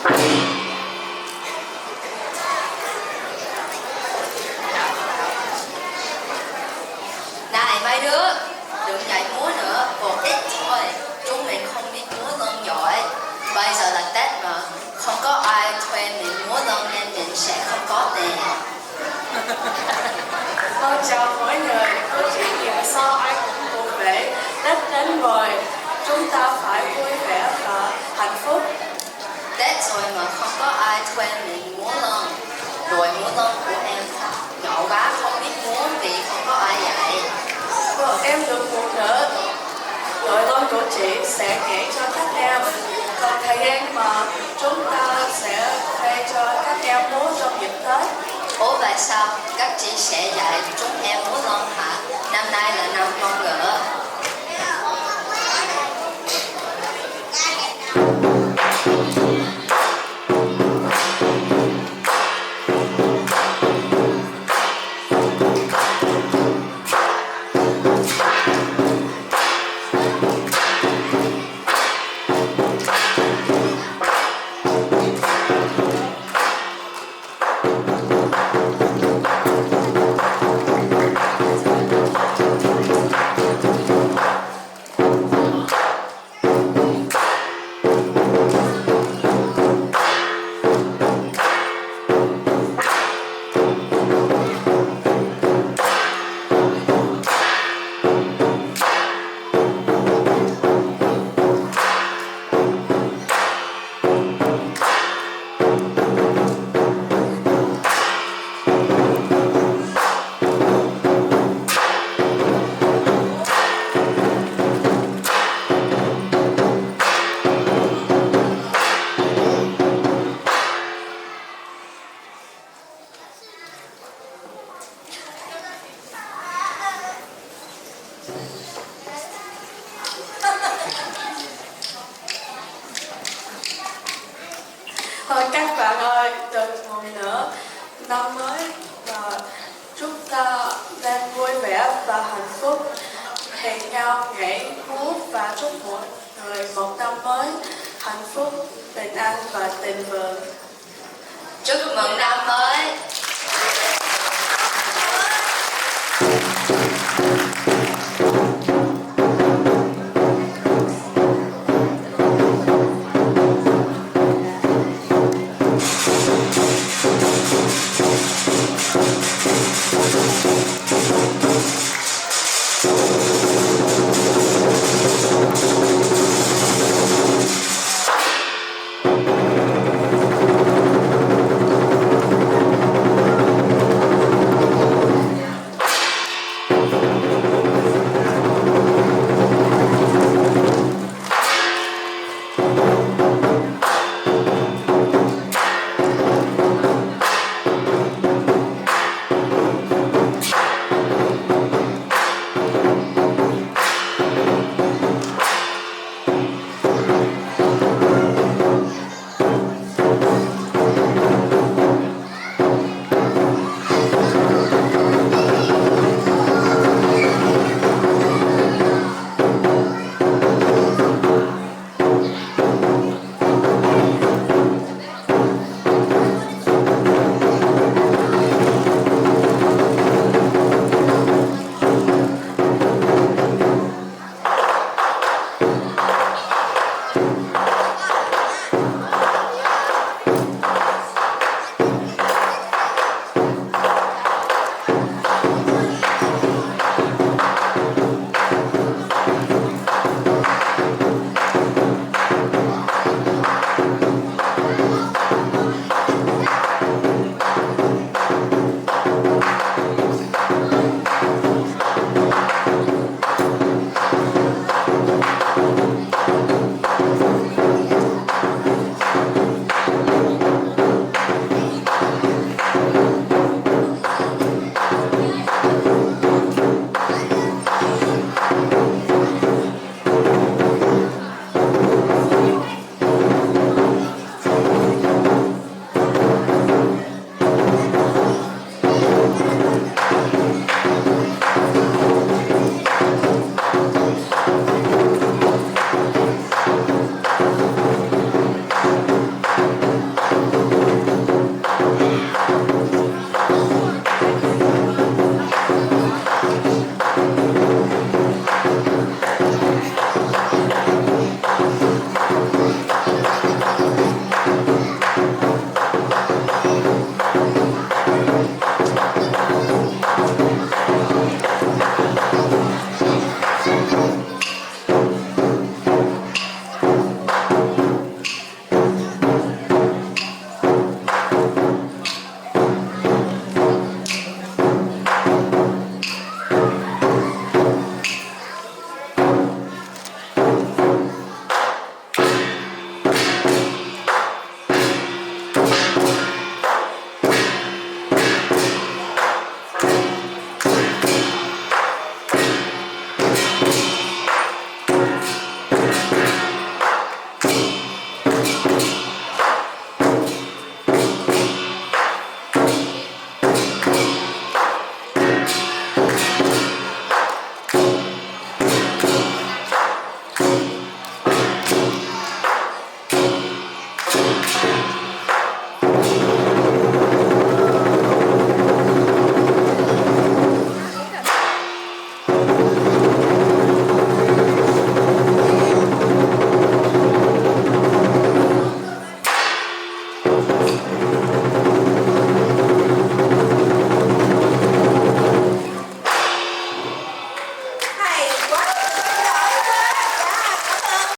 Này mấy đứa, đừng nhảy múa nữa, còn ít thôi. Chúng mình không biết múa lân giỏi. Bây giờ là Tết mà, không có ai thuê mình múa lân nên mình sẽ không có tiền. Chào mọi người, tôi chỉ nhận sao ai cũng vui vẻ. Tết đến rồi, chúng ta phải vui vẻ và hạnh phúc. Tết rồi mà không có ai thuê mình múa lân. Đội múa lân của em nhỏ quá không biết múa vì không có ai dạy. Em được một nữa. Đội lân của chị sẽ kể cho các em. Còn thời gian mà chúng ta sẽ thuê cho các em múa trong dịp Tết. Ủa vậy sao? Các chị sẽ dạy chúng em múa lân hả? Năm nay là năm con ngựa. Thôi các bạn ơi, được một nữa năm mới và chúng ta nên vui vẻ và hạnh phúc, hẹn nhau nhảy múa và chúc mọi người một năm mới hạnh phúc, bình an và thịnh vượng. Chúc mừng năm mới!